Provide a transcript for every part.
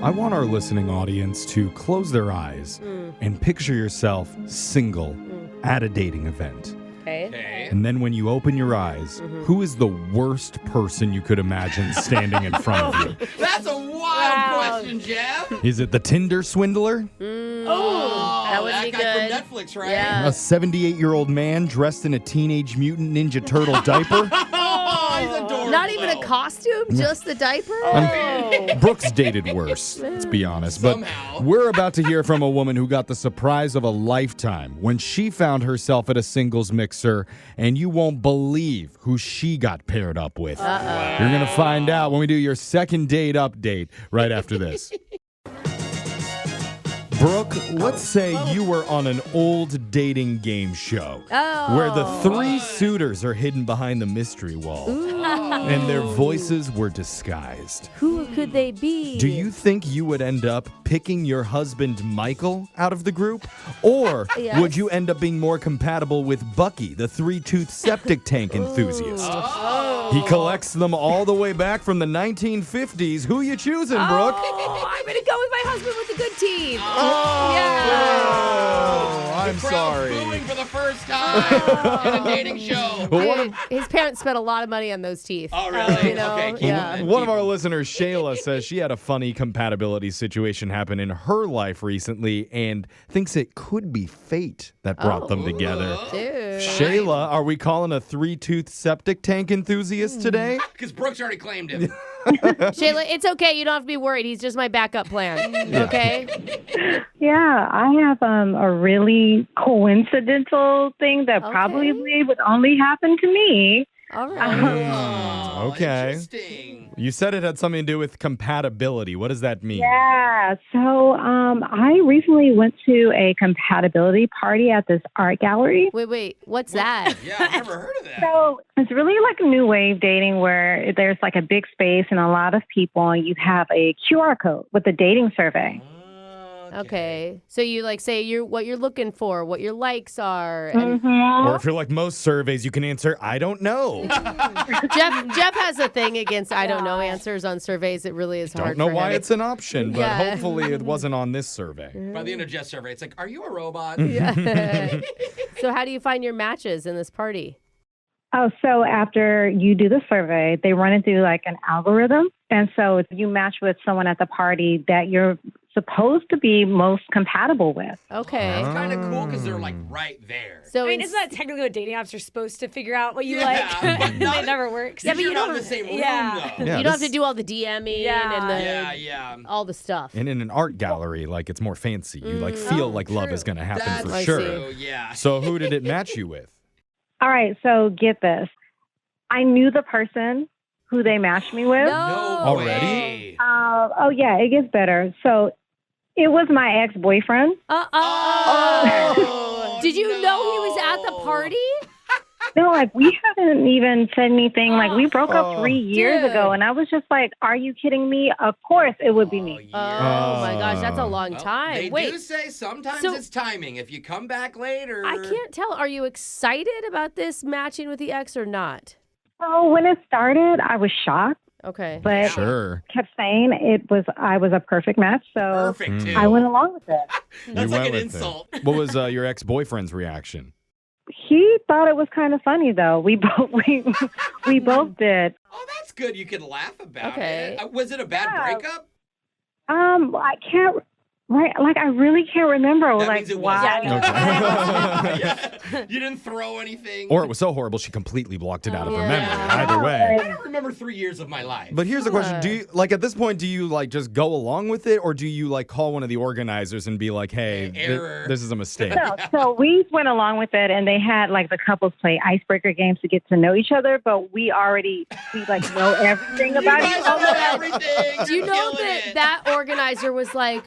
I want our listening audience to close their eyes and picture yourself single at a dating event. Okay. And then when you open your eyes, who is the worst person you could imagine standing in front of you? That's a wild question, Jeff. Is it the Tinder swindler? Oh, that would that be guy good. from Netflix, right? Yeah. A 78-year-old man dressed in a Teenage Mutant Ninja Turtle diaper? Oh, he's adorable. Not even a costume, just the diaper? Brooke's dated worse, let's be honest. But Somehow. we're about to hear from a woman who got the surprise of a lifetime when she found herself at a singles mixer, and you won't believe who she got paired up with. You're going to find out when we do your second date update right after this. Brooke, let's say you were on an old dating game show where the three suitors are hidden behind the mystery wall and their voices were disguised. Who could they be? Do you think you would end up picking your husband Michael out of the group? Or Yes. would you end up being more compatible with Bucky, the three-tooth septic tank enthusiast? He collects them all the way back from the 1950s. Who you choosing, Brooke? Oh, I'm going to go with my husband with the good teeth. Oh, I'm The crowd's sorry. booing for the first time in a dating show. But one of, His parents spent a lot of money on those teeth. Oh, really? You know, Okay, keep yeah. it. one of our listeners, Shayla, says she had a funny compatibility situation happen in her life recently and thinks it could be fate that brought them together. Dude. Shayla, are we calling a three-tooth septic tank enthusiast today? Because Brooks already claimed him. Shayla, it's okay. You don't have to be worried. He's just my backup plan. Okay? Yeah, I have a really coincidental thing that probably would only happen to me. All right. Oh, Okay. Interesting. You said it had something to do with compatibility. What does that mean? Yeah, so I recently went to a compatibility party at this art gallery. Wait. What's that? Yeah, I've never heard of that. So it's really like a new wave dating where there's like a big space and a lot of people, and you have a QR code with a dating survey. Okay. So you like say what you're looking for, what your likes are. And Or if you're like most surveys, you can answer, I don't know. Jeff has a thing against I don't know answers on surveys. It really is hard Don't know for why him. it's an option, but Yeah. hopefully it wasn't on this survey. By the end of Jeff's survey, it's like, are you a robot? So how do you find your matches in this party? Oh, so after you do the survey, they run it through like an algorithm. And so if you match with someone at the party that you're supposed to be most compatible with. Okay. It's kind of cool because they're like right there. So I mean, isn't that technically what dating apps are supposed to figure out what you Yeah, like? but not- It never works. Yeah, but you're not in the same room, Yeah. though. Yeah, you don't this- have to do all the DMing Yeah. and the Yeah. all the stuff. And in an art gallery, like it's more fancy. You like feel like love is going to happen That's for I sure. true, yeah. So who did it match you with? All right, so get this. I knew the person who they matched me with. No. Already? way. Oh, yeah, it gets better. So it was my ex-boyfriend. Oh, Did you know he was at the no. party? No, like we haven't even said anything. Like we broke up 3 years dude. ago, and I was just like, "Are you kidding me? Of course it would be me." Oh my gosh, that's a long Well, time. They Wait, do say sometimes so- it's timing. If you come back later. I can't tell. Are you excited about this matching with the ex or not? So when it started, I was shocked, Okay. but Sure. kept saying I was a perfect match. So Perfect, too. I went along with it. That's You like went an with it. insult. What was your ex-boyfriend's reaction? He thought it was kind of funny, though. We both we both did. Oh, that's good. You can laugh about Okay. it. Was it a bad Yeah. breakup? I can't. Right, like I really can't remember. That like means it why? wasn't. Okay. Yeah. You didn't throw anything. Or it was so horrible she completely blocked it out of her Yeah. memory. Either way. I don't remember 3 years of my life. But here's the question. Do you, like, at this point, do you, like, just go along with it? Or do you, like, call one of the organizers and be like, hey, Error. this is a mistake? No, so we went along with it, and they had like the couples play icebreaker games to get to know each other. But we like know everything you about guys each know other. everything. Do you You're know killing that it. that organizer was like,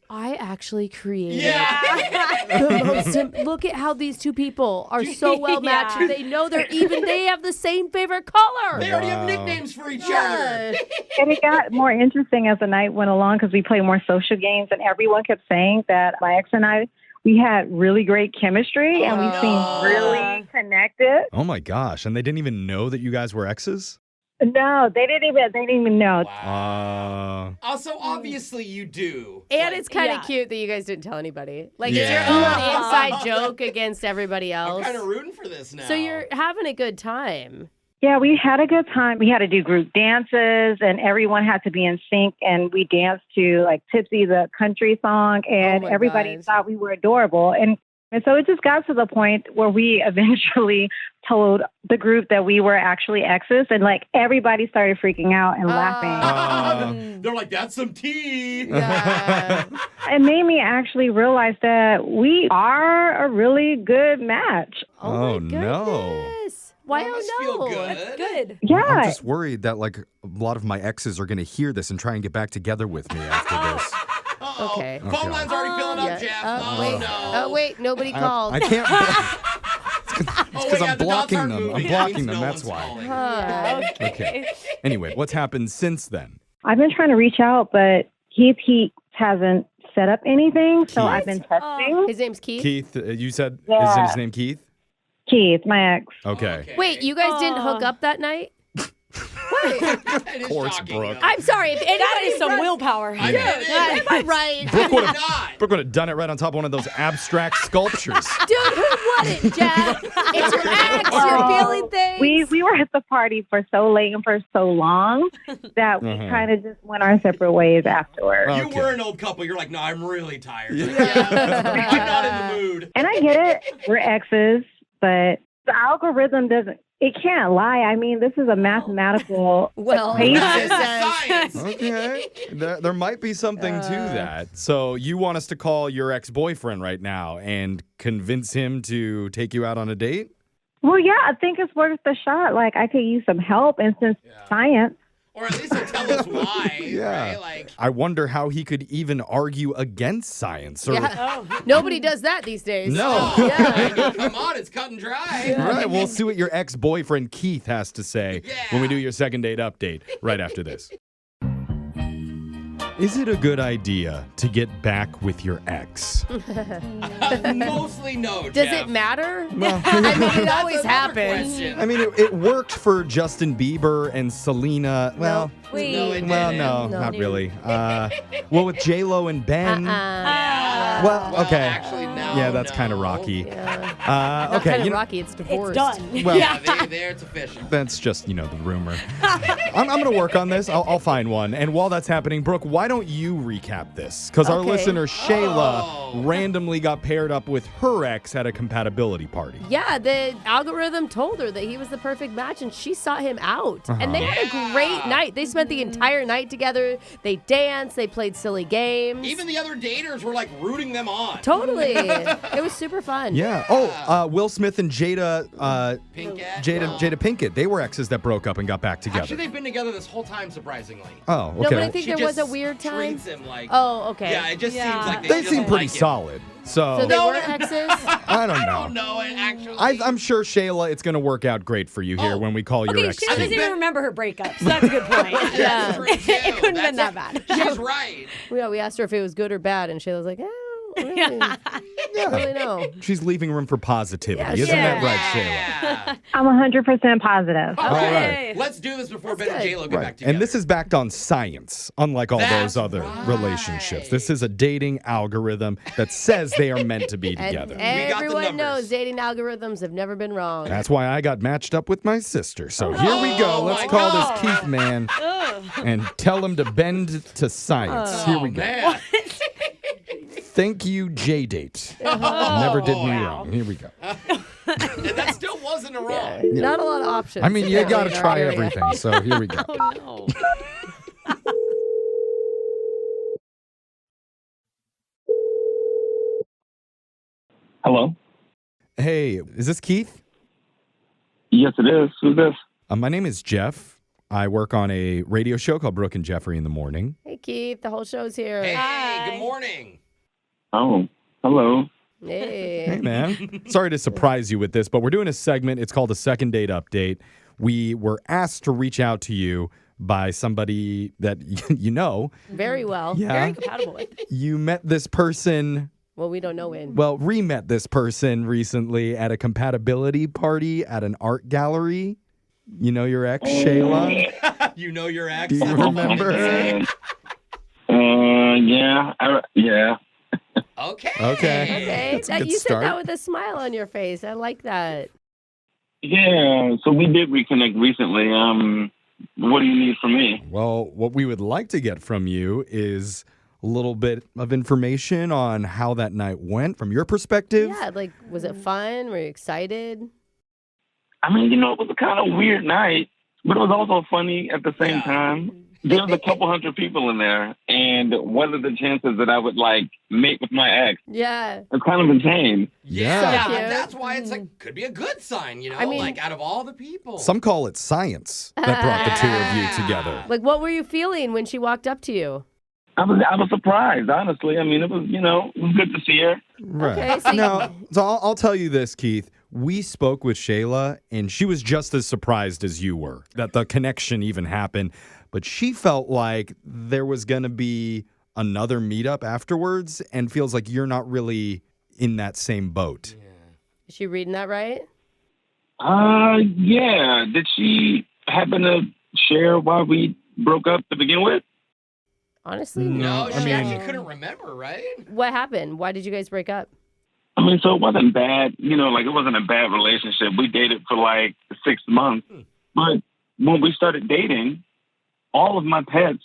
I actually created Yeah. the most. Look at how these two people are so well matched. Yeah. They know they have the same favorite color. They already have nicknames for each other. And it got more interesting as the night went along because we played more social games, and everyone kept saying that my ex and I, we had really great chemistry, and we seemed really connected. Oh, my gosh. And they didn't even know that you guys were exes? No, they didn't even know. Wow. Also, also, obviously, you do. And Like, it's kind of Yeah. cute that you guys didn't tell anybody. Like, Yeah. it's your own inside joke against everybody I'm else. kind of rooting for this now. So you're having a good time. Yeah, we had a good time. We had to do group dances, and everyone had to be in sync. And we danced to like Tipsy, the country song, and Oh my everybody God. thought we were adorable. And so it just got to the point where we eventually told the group that we were actually exes, and like everybody started freaking out and laughing. They're like, that's some tea. Yeah. It made me actually realize that we are a really good match. Oh, my no. goodness. Why That must feel good. Good. Yeah. I'm just worried that like a lot of my exes are going to hear this and try and get back together with me after this. Uh-oh. Okay. Phone Okay. line's already filling up, Yeah. Jeff. Wait. no. Wait. Nobody called. I can't. Oh, because wait, yeah, I'm the dots blocking aren't them. moving. I'm It blocking means them. no That's one's why. calling. Huh. Okay. Anyway, what's happened since then? I've been trying to reach out, but he hasn't set up anything, so Keith? I've been texting. His name's Keith? Keith, you said Yeah. is his name Keith? Keith, my ex. Okay. Wait, you guys didn't hook up that night? Of course, Brooke. I'm sorry. If That anybody is some willpower. I get it. Am I right? Brooke would have not. Brooke would have done it right on top of one of those abstract sculptures. Dude, who wouldn't, Jeff? It's your ex. You're feeling things. We were at the party for so late and for so long that we kind of just went our separate ways afterwards. You Okay. were an old couple. You're like, no, I'm really tired. Like, yeah, I'm not in the mood. And I get it, we're exes, but the algorithm it can't lie. I mean, this is a mathematical Well, equation. Science. Okay. There might be something to that. So you want us to call your ex-boyfriend right now and convince him to take you out on a date? Well, yeah, I think it's worth the shot. Like, I could use some help, and since science. Or at least he'll tell us why. Yeah. Right? Like, I wonder how he could even argue against science. Or, Yeah. Nobody does that these days. No. I Yeah. mean, come on, it's cut and dry. All right, we'll see what your ex-boyfriend Keith has to say when we do your second date update right after this. Is it a good idea to get back with your ex? Mostly no, Does Jeff. it matter? Well, I mean, it That's always another happens. question. I mean, it worked for Justin Bieber and Selena. Well, Wait. No, it well, didn't. no, No. not really. Well, with J-Lo and Ben. Yeah. Well, okay. Actually, no. Yeah, that's no. kind of rocky. Yeah. Not Okay, kind you of know, rocky. It's divorced. It's done. Well- Yeah, there it's official. that's just, the rumor. I'm going to work on this. I'll find one. And while that's happening, Brooke, why don't you recap this? Because our Okay. listener, Shayla, Oh. randomly got paired up with her ex at a compatibility party. Yeah, the algorithm told her that he was the perfect match, and she sought him out. And they had a great night. They spent the entire night together. They danced. They played silly games. Even the other daters were like rooting them on. Totally. It was super fun. Yeah. Oh, Will Smith and Jada Pinkett. They were exes that broke up and got back together. Actually, they've been together this whole time, surprisingly. Oh, okay. No, but I think She there was just a weird time. Treats him like. Oh, okay. Yeah, it just Yeah. seems like They just seem pretty like him. solid. So, So they No, were they're- exes? I don't I know. don't know it actually. I'm sure, Shayla, it's going to work out great for you here Oh. when we call your Okay, ex. she doesn't Keith. even remember her breakup, so that's a good point. Yeah. That's true, too. It couldn't have been that That's- bad. She's right. Yeah, we asked her if it was good or bad, and Shayla was like, really, I don't really know. She's leaving room for positivity. Yeah, Isn't that yeah. right, Shayla? Yeah. I'm 100% positive. All Okay. Let's do this before Ben and good. J-Lo get back Right. together. And this is backed on science, unlike all That's those other right. relationships. This is a dating algorithm that says they are meant to be And together. got the everyone numbers. knows dating algorithms have never been wrong. That's why I got matched up with my sister. So here we go. Oh, Let's my call God. this Keith man and tell him to bend to science. Here we go. Man. Thank you, J-Date. Oh, Never did me wrong. Here we go. And that still wasn't a wrong. Not a lot of options. I mean, you got to in our try area. everything. So here we go. Oh, no. Hello. Hey, is this Keith? Yes, it is. Who's this? My name is Jeff. I work on a radio show called Brooke and Jeffrey in the Morning. Hey, Keith, the whole show's here. Hey, Hi. good morning. Oh, hello. Hey, Hey. man. Sorry to surprise you with this, but we're doing a segment. It's called a second date update. We were asked to reach out to you by somebody that you know. Very well. Yeah. Very compatible with. You met this person, Well, we don't know when. well, re-met this person recently at a compatibility party at an art gallery. You know your ex, Shayla? You know your ex. Do you That's all I remember wanted to say. her? Yeah. Okay. Okay, That's a good you said start. that with a smile on your face. I like that. Yeah. So we did reconnect recently. What do you need from me? Well, what we would like to get from you is a little bit of information on how that night went from your perspective. Yeah, like, was it fun? Were you excited? I mean, it was a kind of weird night, but it was also funny at the same time. There was a couple hundred people in there, and what are the chances that I would mate with my ex? Yeah. It's kind of insane. Yeah, So cute. that's why it's could be a good sign, I mean- out of all the people. Some call it science that brought the two of you together. Like, what were you feeling when she walked up to you? I was surprised, honestly. I mean, it was good to see her. Right. Okay, so Now, so I'll tell you this, Keith. We spoke with Shayla, and she was just as surprised as you were that the connection even happened. But she felt like there was going to be another meetup afterwards and feels like you're not really in that same boat. Is she reading that right? Yeah. Did she happen to share why we broke up to begin with? Honestly, No, I she mean- actually couldn't remember, right? What happened? Why did you guys break up? I mean, so it wasn't bad. It wasn't a bad relationship. We dated for 6 months. But when we started dating, all of my pets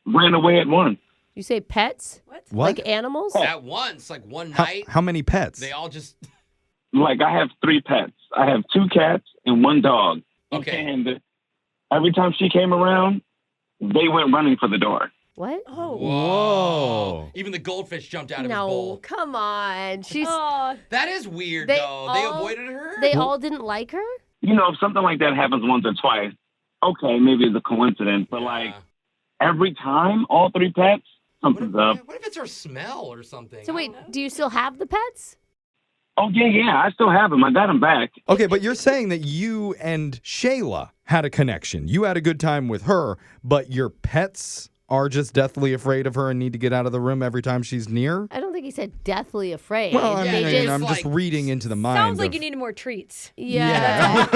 ran away at once. You say pets? What? What? Like animals? At once, one night, How many pets? they all just... I have 3 pets. I have 2 cats and 1 dog. Okay. And every time she came around, they went running for the door. What? Oh. Whoa. Even the goldfish jumped out of his No, bowl. come on. She's. Oh. That is weird, They though. They all- avoided her? They all didn't like her? If something like that happens once or twice, okay, maybe it's a coincidence. But Yeah. every time, all 3 pets, something's up. What if it's her smell or something? So I wait, don't know. do you still have the pets? Oh, yeah, I still have them. I got them back. Okay, but you're saying that you and Shayla had a connection. You had a good time with her, but your pets are just deathly afraid of her and need to get out of the room every time she's near? I don't think he said deathly afraid. Well, I Yeah, mean, they just, I'm just reading into the mind. Sounds like of- you needed more treats. Yeah.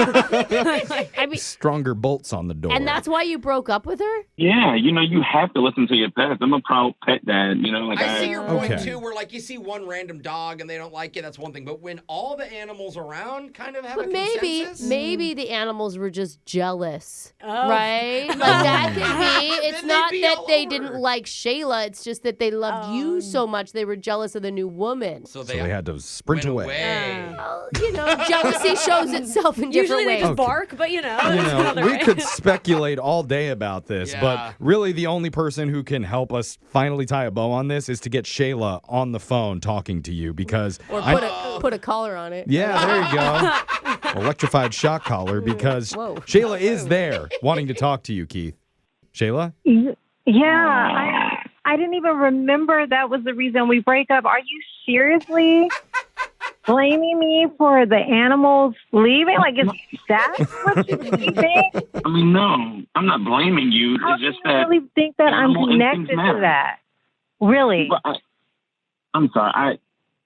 I mean, stronger bolts on the door. and that's why you broke up with her? Yeah, you have to listen to your pets. I'm a proud pet dad, I see your point, Okay. too, where, you see one random dog and they don't like it, that's one thing. But when all the animals around kind of have But a consensus... maybe the animals were just jealous, Oh. right? Like that could be. It's Then they'd not be that all they over. didn't like Shayla. It's just that they loved you so much they were jealous of the new woman. So So they had to sprint went away. Well, jealousy shows itself in different Usually they ways. just Okay. bark, but You that's know, another we way. could speculate all day about this, Yeah. but really the only person who can help us finally tie a bow on this is to get Shayla on the phone talking to you because Or put a collar on it. yeah, there you go. Electrified shock collar because Whoa. Shayla is there wanting to talk to you, Keith. Shayla? Yeah, I didn't even remember that was the reason we break up. Are you seriously blaming me for the animals leaving? Is that what you think? I mean, no, I'm not blaming you. How It's do just you that. really think that I'm animal instincts connected matter. to that? Really? But I'm sorry.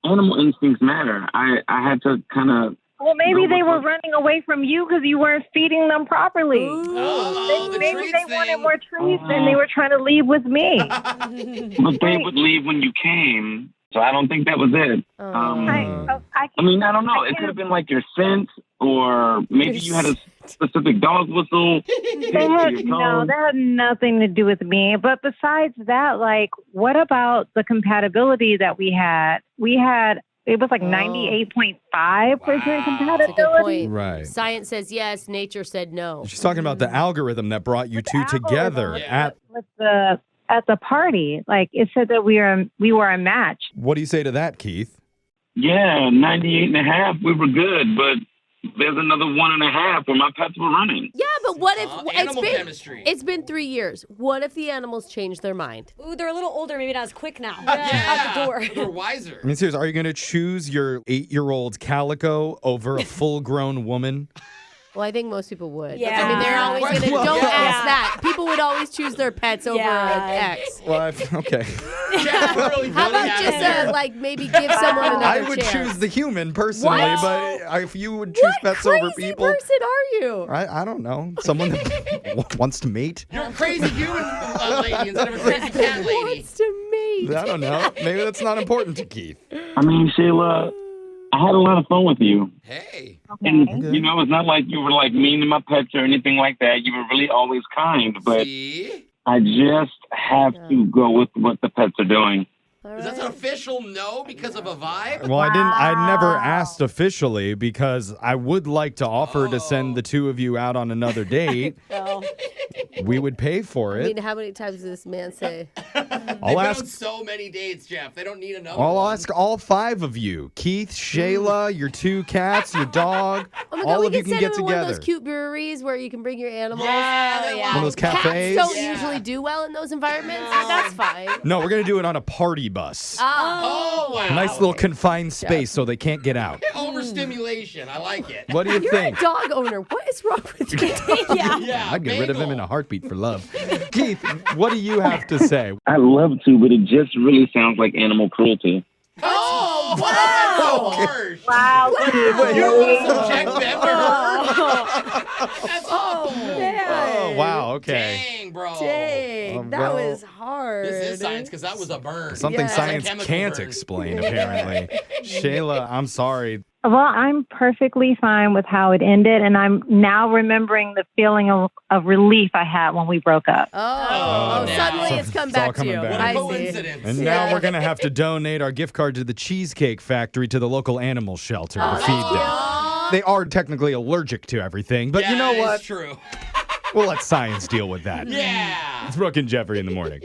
Animal instincts matter. I had to kind of. Well, maybe No, they but- were running away from you because you weren't feeding them properly. Oh, the Maybe treats they wanted thing. more treats and they were trying to leave with me. But they would leave when you came, so I don't think that was it. I mean, I don't know. It could have been your scent, or maybe you had a specific dog whistle. That had nothing to do with me. But besides that, what about the compatibility that we had? It was 98.5% Wow. That's a good compatibility. point. Right. Science says yes, nature said no. She's talking about the algorithm that brought you two together Yeah. at At the party, it said that we were a match. what do you say to that, Keith? Yeah, 98.5. We were good, but there's another 1.5 where my pets were running. Yeah, but what if animal chemistry. It's been 3 years. What if the animals change their mind? Ooh, they're a little older, maybe not as quick now. Yeah, Out the door. They're wiser. I mean, seriously, are you going to choose your 8-year-old calico over a full-grown woman? Well, I think most people would. Yeah. I mean, they're always going to. Well, Don't yeah. ask that. People would always choose their pets over Yeah. an ex. Well, okay. Yeah, we're really How funny about out just here. maybe give someone another I would chance? choose the human personally, What? but if you would choose What pets crazy over people, person are you? I don't know. Someone that wants to mate. You're a crazy human lady instead of a crazy cat lady. Wants to mate. I don't know. Maybe that's not important to Keith. I mean, Shayla, I had a lot of fun with you. Hey. And, you know, it's not like you were like mean to my pets or anything like that. You were really always kind, but See? I just have to go with what the pets are doing. Is that an official no because of a vibe? Well, I never asked officially because I would like to offer to send the two of you out on another date. We would pay for I it. mean, how many times does this man say? They've been on so many dates, Jeff. They don't need another I'll one. ask all 5 of you. Keith, Shayla, your 2 cats, your dog. Oh my God, all we of you can can send get him to one of together. those cute breweries where you can bring your animals. One of those cafes. Cats don't usually do well in those environments. That's fine. No, we're going to do it on a party bus. Oh, wow. A nice little confined space so they can't get out. Overstimulation. I like it. What do you You're think? a dog owner. What is wrong with you? Yeah, I'd get rid of him in bagel. a heartbeat for love. Keith, what do you have to say? I'd love to, but it just really sounds like animal cruelty. Oh, wow. That's so harsh. Wow. You subject them to her? That's awful. Oh, wow. Okay. Dang, bro. Dang, that well, was hard. This is science because that was a burn. Something Yeah. science Chemical can't burn. explain, apparently. Shayla, I'm sorry. Well, I'm perfectly fine with how it ended, and I'm now remembering the feeling of relief I had when we broke up. Oh, now. suddenly it's come It's all back to coming you. back. What a I see. coincidence. And now we're going to have to donate our gift card to the Cheesecake Factory to the local animal shelter to feed them. They are technically allergic to everything, but you know Yeah, what? it's true. We'll let science deal with that. Yeah. It's Brooke and Jeffrey in the morning.